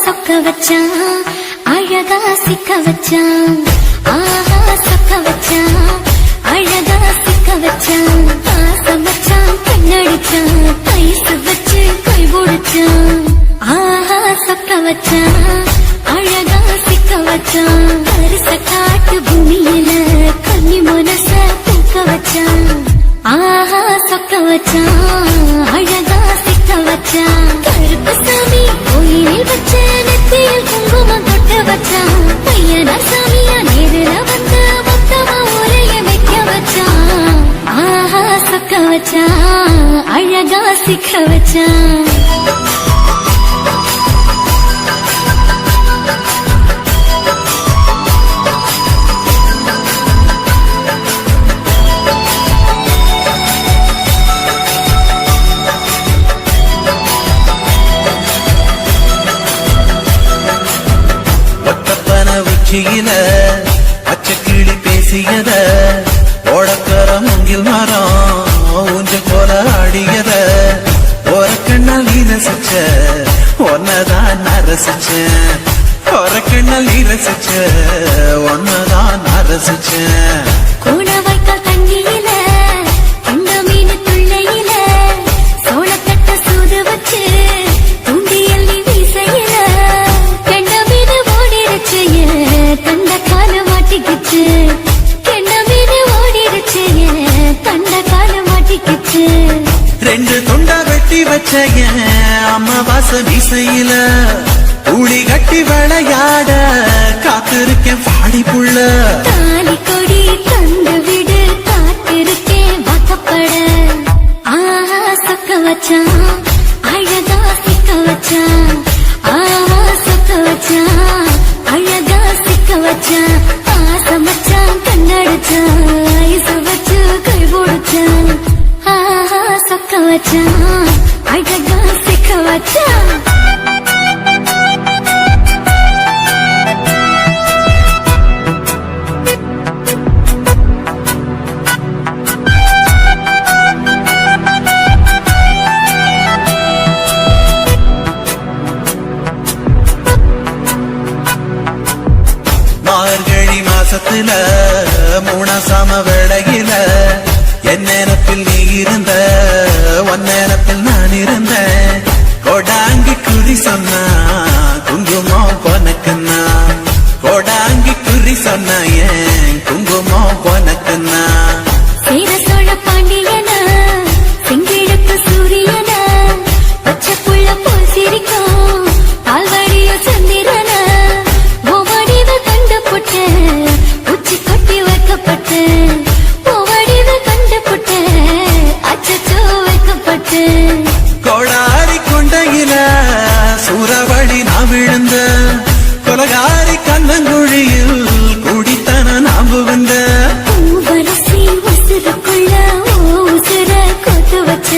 சொக்க வச்சான் அழகா சிக்க வச்சான். ஆஹா சொக்க வச்சான் அழகா சிக்க வச்சான். ஆசை வச்சான் கண்ணடிச்சான் ஐசு வச்சு கை பிடிச்சான். ஆஹா சொக்க வச்சான் அழகா சிக்க வச்சான். அரிச காட்டு பூமியில கன்னி மனச பூக்க வச்சான். ஆஹா சொக்க வச்சான் அழகா சிக்க வச்சான். கருப்பு சாமி கோயிலில் வச்ச நெத்தியில் குங்குமம் தொட்ட வச்சான். பையனா சாமியா நேரில வந்து மொத்தமா உரைய வைக்க வச்சான். ஆஹா சொக்க வச்சான் அழகா சிக்க வச்சான். உச்சியில பச்சை கிளி பேசியத ஓடக்கர முங்கில் மரம் ஊஞ்ச போல ஆடியத ஒரு கண்ணால் ரசிச்ச ஒன்னதான் ரசிச்சேன். ஒரு கண்ணால் ரசிச்ச ஒன்னதான் ரசிச்சேன். கூட வைக்க தண்ணியில கண்ட மீன் துள்ளையில சோளத்தட்ட சூது வச்சு தூண்டியல் வீசையில கண்ட மீன் ஓடிடுச்சு தண்ட கால மாட்டிக்கிச்சு. கண்ட மீன் ஓடிடுச்சு தண்ட கால மாட்டிக்கிச்சு. ரெண்டு துண்டா வெட்டி வச்ச அம்மாவாச வீசையில ஊழி கட்டி விளையாட காத்திருக்கேன் பாடி புள்ள. தாலி கொடி தந்து விடு காத்திருக்கேன் வாக்கப்பட. ஆஹா சொக்க வச்சான் அழகா சிக்க வச்சான். ஆஹா சொக்க வச்சான் அழகா சிக்க வச்சான். ஆசை மச்சான் கண்ணடிச்சான் ஐசு வச்சு கை பிடிச்சான். ஆஹா சொக்க வச்சான் அழகா சிக்க வச்சான். மார்கழி மாசத்துல மூணாசாம வேளையில என் நேரத்தில் நீ இருந்த உன் நேரத்தில் நான் இருந்தேன். கொடாங்கி குறி சொன்னா குங்குமம் பொனக்குன்னா. கொடாங்கி குறி சொன்னா ஏன் குங்குமம் பொனக்குன்னா. சேர சோழ பாண்டியன செங்கிழக்கு சூரியன பச்சை புள்ள போல் சிரிக்கும் பால்வடிய சந்திரன ஓவடிவ கண்டுபுட்ட உச்சி கொட்டி வைக்கப்பட்ட. ஓவடிவ கண்டுபுட்ட அச்சச்சோ வைக்கப்பட்ட. கோடாரி கொண்டையில சூறாவளி நான் விழுந்த கொலகாரி கண்ணங்குழியில் குடித்தன நாம் வந்த. பூவரசி உசுருக்குள்ள உசுர கொத்து வச்ச.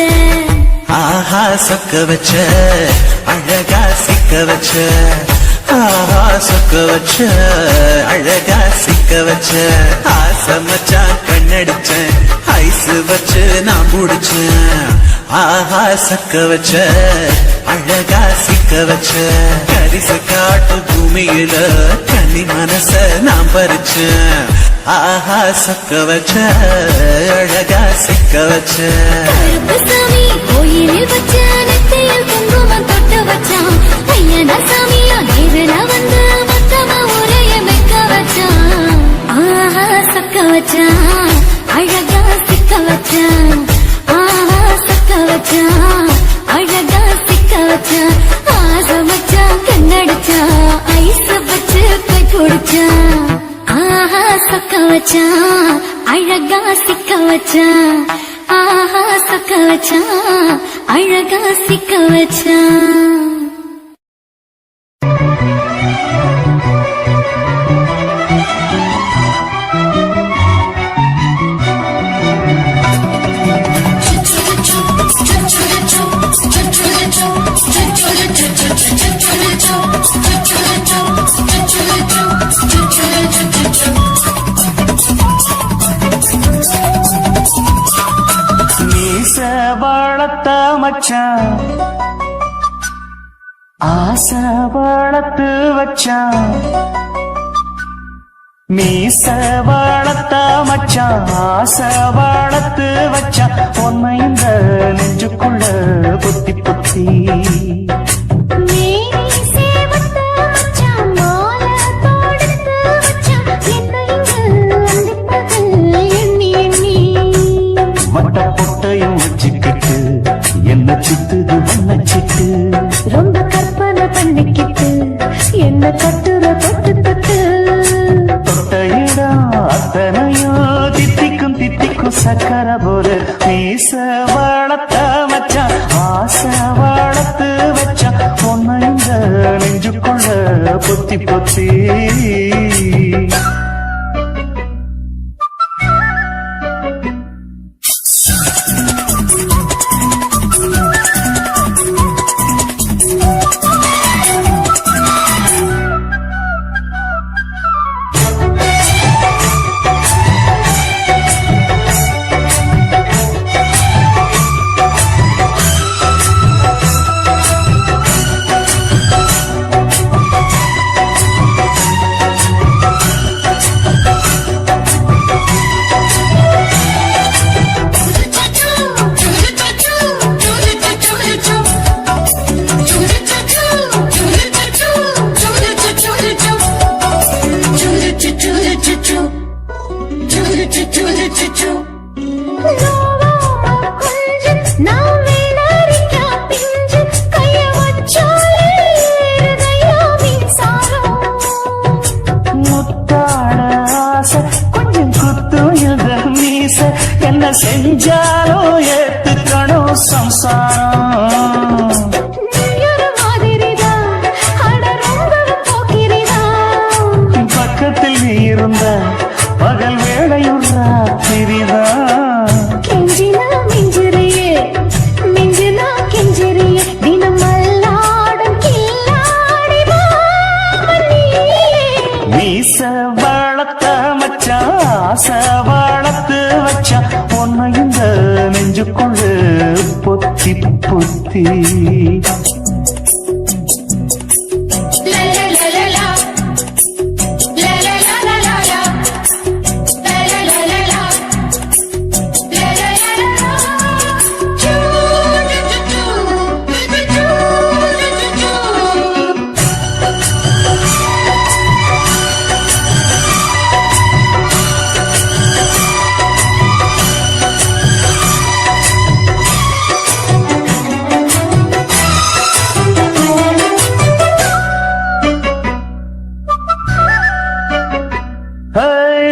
ஆஹா சொக்க வச்ச அழகா சிக்க வச்ச. ஆஹா சொக்க வச்ச அழகா சிக்க வச்ச. ஆசை மச்சான் கண்ணடிச்சேன் ஐசு வச்சு நான் முடிச்சேன். ஆஹா சொக்க வச்ச அழகா சிக்க வச்ச. கரிச காட்டு பூமியில கனி மனச நான் பறிச்சேன். ஆஹா சொக்க வச்ச அழகா சிக்க வச்ச. கருப்பு சாமி கோயிலில் வச்ச நெத்தியில் குங்குமம் தொட்டு வச்சான். ஐயனா சாமியா நேரில வந்து மொத்தமா உரைய வைக்க வச்சான். ஆஹா சொக்க வச்சான் அழகா சிக்க வச்சான். ஆஹா சொக்க வச்சான் அழகா சிக்க வச்சான். ஆசை மச்சான் கண்ணடிச்சான் ஐசு வச்சு கை பிடிச்சான். ஆஹா சொக்க வச்சான் அழகா சிக்க வச்சான். ஆஹா சொக்க வச்சான் அழகா சிக்க வச்சான். மச்சான் ஆசை வளர்த்து வச்சான் மீச வளர்த்த மச்சான் ஆசை வளர்த்து வச்சான் உன்னை இந்த நெஞ்சுக்குள்ள புத்தி புத்தி வட்ட பொட்டையும் வச்சுக்கிட்டு என்ன சுத்துது வண்ண சிட்டு ரொம்ப கற்பனை பண்ணிக்கிட்டு என்ன கட்டுற தொட்டு தொட்டு தொட்ட இடம் அத்தனையும் தித்திக்கும் தித்திக்கும் சக்கர போல மீச வளர்த்த மச்சான் ஆசை வளர்த்து வச்சான் உன்னை இந்த நெஞ்சுக்குள்ள பொத்தி பொத்தி என்ன செஞ்சாலும் ஏத்துக்கணும் சம்சாரம் பக்கத்தில் நீ இருந்த பகல் வேளையும் ராத்திரிதான் கெஞ்சினா மிஞ்சிறியே மிஞ்சினா கெஞ்சிறியே தினம் அல்லாடும் கில்லாடி மீச வளர்த்த மச்சான் ஆசை வளர்த்து வச்சான் உன்னை இந்த நெஞ்சுக்குள்ள பொத்தி பொத்தி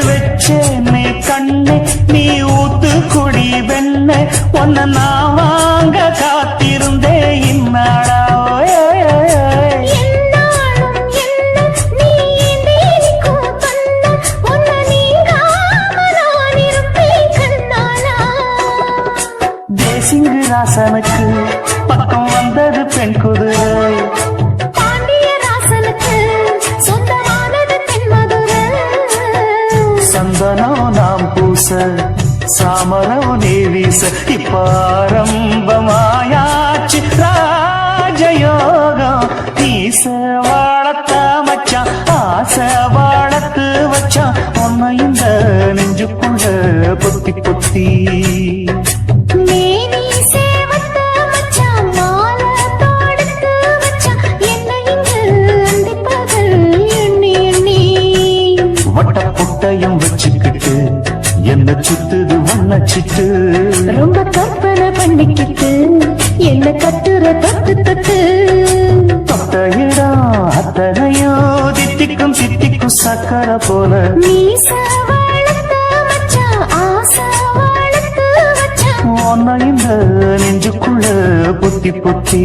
வச்சேனே கண்ணே நீ ஊத்து குடி வெண்ண உன்னை நான் வாங்க காத்திருந்தே இன்னாடா தேசிங்கு ராசனுக்கு பக்கம் வந்தது பெண் குதிரை சந்தனம் நாம் பூச சாமரம் நீ வீச இப்பாரம்பமாயாச்சு ராஜயோகம் நீச வளர்த்த மச்சான் ஆசை வளர்த்து வச்சான் உன்னை இந்த நெஞ்சுக்குள்ள பொத்தி பொத்தி வட்ட புட்டையும் வச்சுக்கிட்டு என்ன சுத்துது வண்ண சிட்டு ரொம்ப கற்பனை பண்ணிக்கிட்டு என்ன கட்டுற தொட்டு தொட்டு தொட்ட இடம் அத்தனையும் தித்திக்கும் தித்திக்கும் சக்கர போல மீச வளர்த்த மச்சான் ஆசை வளர்த்து வச்சான் உன்னை இந்த நெஞ்சுக்குள்ள பொத்தி பொத்தி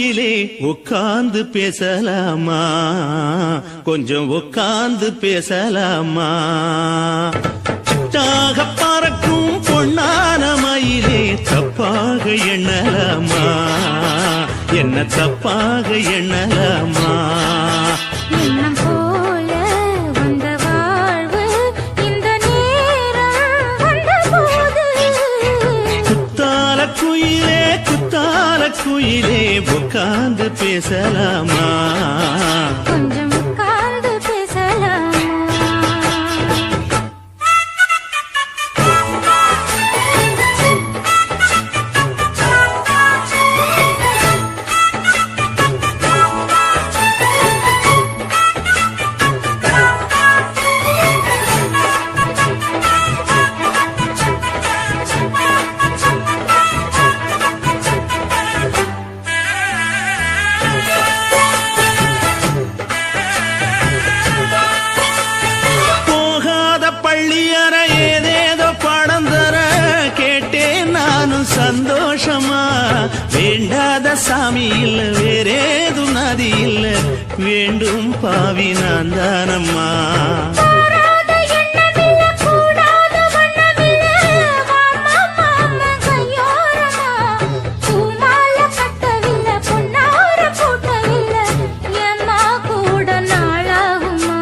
குயிலே உட்கார்ந்து பேசலாமா கொஞ்சம் உட்கார்ந்து பேசலாமா சிட்டாக பறக்கும் பொன்னான மயிலே தப்பாக எண்ணலாமா என்ன தப்பாக எண்ணலாமா எண்ணம் போல வந்த வாழ்வு இந்த நேரம் வந்தபோது குத்தால குயிலே உட்கார்ந்து பேசலாமா கொஞ்சம் உட்கார்ந்து பேசலாமா போகாத பள்ளியற ஏதேதோ பாடம் தர கேட்டேன் நானும் சந்தோஷமா வேண்டாத சாமி இல்ல வேறேதும் நதி இல்ல வேண்டும் பாவி நான் தானம்மா கூடாத எண்ணமில்ல கூடாத வண்ணமில்ல மாமா மாமா கையோரமா பூமால கட்டவில்ல பொன்னார கூட்டவில்ல ஏம்மா கூட நாளாகுமா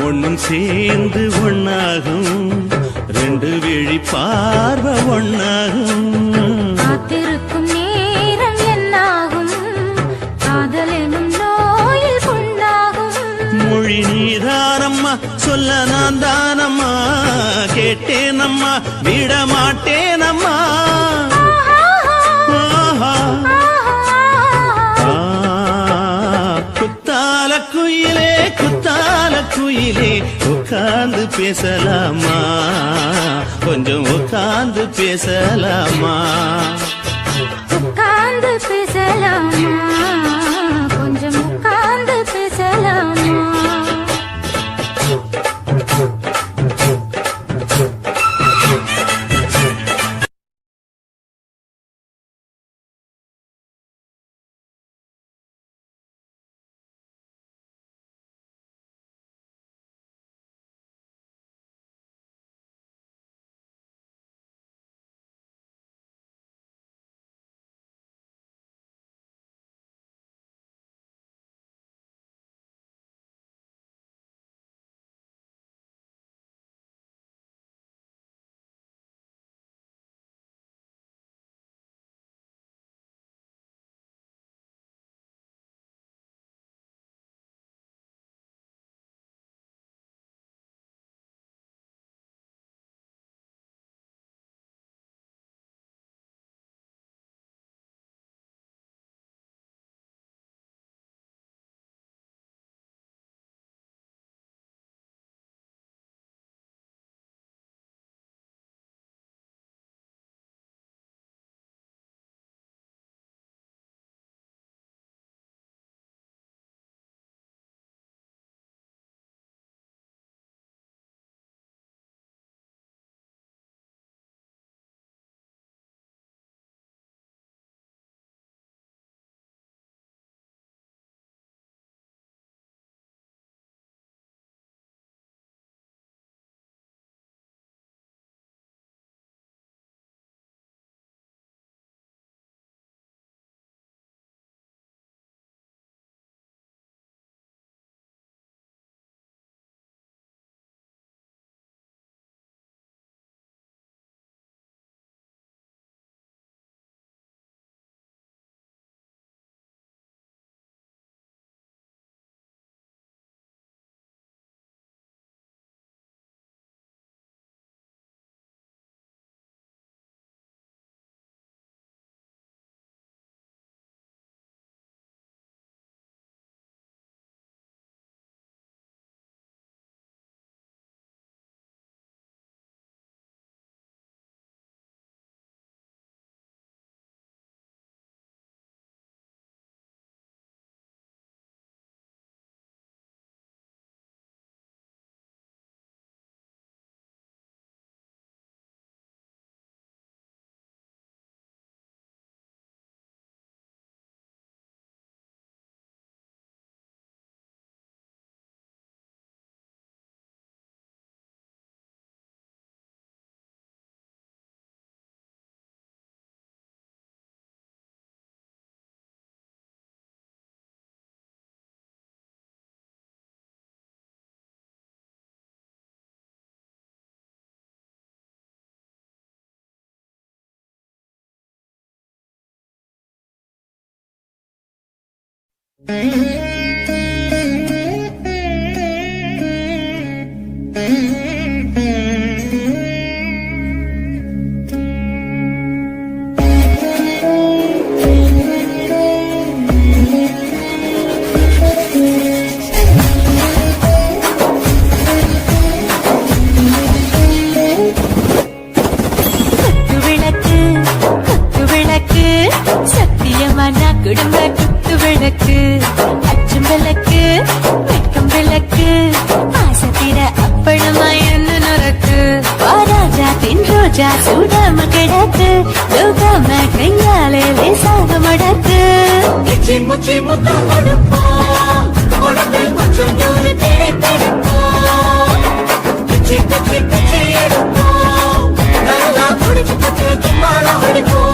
ஒண்ணும் சேர்ந்து ஒண்ணாகும் ரெண்டு விழி பார்வை ஒண்ணாகும் காத்திருக்கும் நேரம் என்னாகும் காதல் எனும் நோயில் புண்ணாகும் மொழி நீதானம்மா சொல்ல நான் தானம்மா கேட்டேனம்மா விட மாட்டேனம்மா ஆஹா. ஆ, குத்தால குயிலே உட்கார்ந்து பேசலாமா கொஞ்சம் உட்கார்ந்து பேசலாமா உட்கார்ந்து பேசலாமா குடும்ப குத்து விளக்கு அச்சும் விளக்கு வெட்கம் விளக்கு ஆசத்திர அப்பளமாயன்னு நுறக்கு ராஜா தென் ரோஜா சூடாம கிடக்கு லோகாம கையாலே லேசாக மடக்கு முச்சி முத்தம் கொடுப்போம் உடம்பில் கொஞ்சம் நூறு தேய்த்தெடுப்போம் பிச்சி பிச்சி பிச்சி எடுப்போம் நல்லா குடிச்சு பத்து தும்பாரம் அடிப்போம்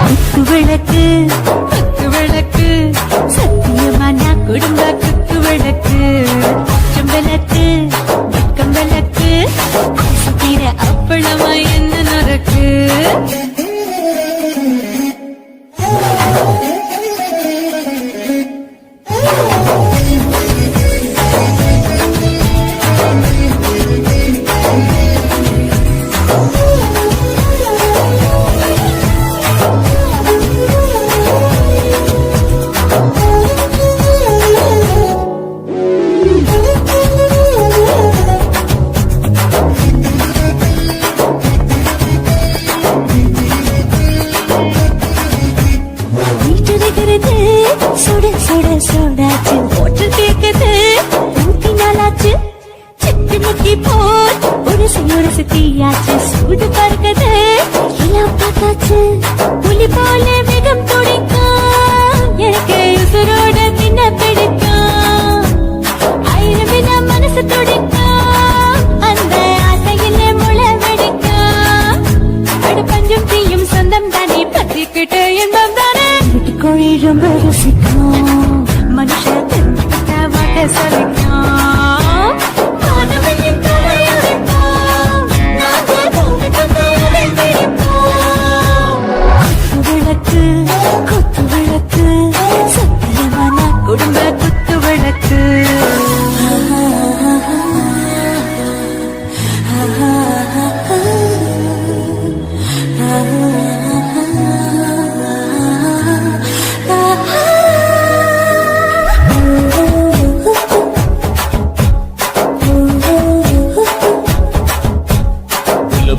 குத்து விளக்கு குத்து விளக்கு சத்தியமான குடும்ப குத்து விளக்கு அச்சம் விளக்கு வெட்கம் விளக்கு ஆசத்திர அப்பளமாயன்னு நுறக்கு சுட சுட சுடாச்சு போட்டு கேக்குது நூத்தி நாளாச்சு சிட்டு முக்கி போல் உரசு தீயாச்சு சூடு பறக்குது எல்லாம் பார்த்தாச்சு புலி போல வேகம் துடிக்கும் எனக்கு உசுரோட தின்ன பிடிக்கும் ஆயிரம் வித மனசு துடிக்கும் அந்த ஆசையில முளை வெடிக்கும் அடு பஞ்சும் தீயும் சொந்தம் தானே பத்திக்கிட்டு இன்பம் தானே கோழி ரொம்ப ரசிக்கும் மனுஷன் வாட்ட சலிக்கும் மாணவனின் தலையடிப்போம் நாங்கள் பூமி தந்தையை பிடிப்போம் விளக்கு குத்து விளக்கு சத்தியமான குடும்ப குத்து விளக்கு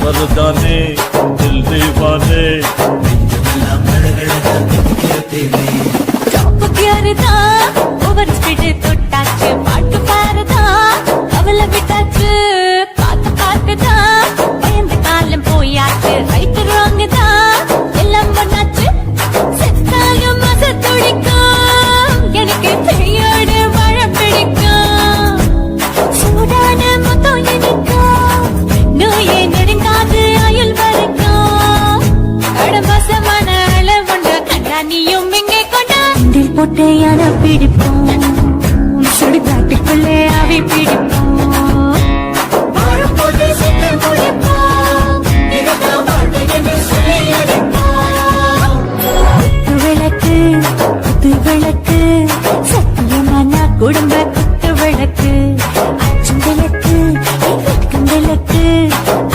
मर्दाने दिल दीवाने யாருதா ஓவர் ஸ்பீடு தொட்டாச்சு பாட்டு பாருதா கவலை விட்டாச்சு காத்து காத்துதா பயந்து காலம் போயாச்சு ரைட்டு ராங்குதா எல்லாம் பண்ணாச்சு செத்தாலும் மச துடிக்கும் எனக்கு பெரியோடு வாழ பிடிக்கும் சூடான மொத்தம் எனக்கும் நோயே நெருங்காது ஆயுள் வரைக்கும் கடமசமான அளவுண்ட கண்ணானியும் இங்கே கொண்டா போட்டு யார பிடிப்போம் சுடுகாட்டுக்குள்ளே அவை பிடிப்போம் வாழும்போது சிந்து முடிப்போம் இதுதான் வாழ்க்கை என்று சொல்லி அடிப்போம் குத்து விளக்கு குத்து விளக்கு சத்தியமான குடும்ப குத்து விளக்கு அச்சம் விளக்கு வெட்கம் விளக்கு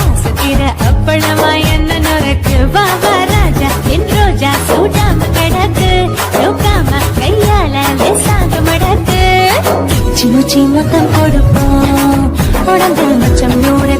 ஆசத்திர அப்பளமா என்ன நுறக்கு வா வா ராஜா என் ரோஜா சூடாம கிடக்கு லோகாம கையால லேசாக மடக்கு சின்ன சின்ன மொத்தம் கொடுப்போம் உடம்பு மச்சம் நூறு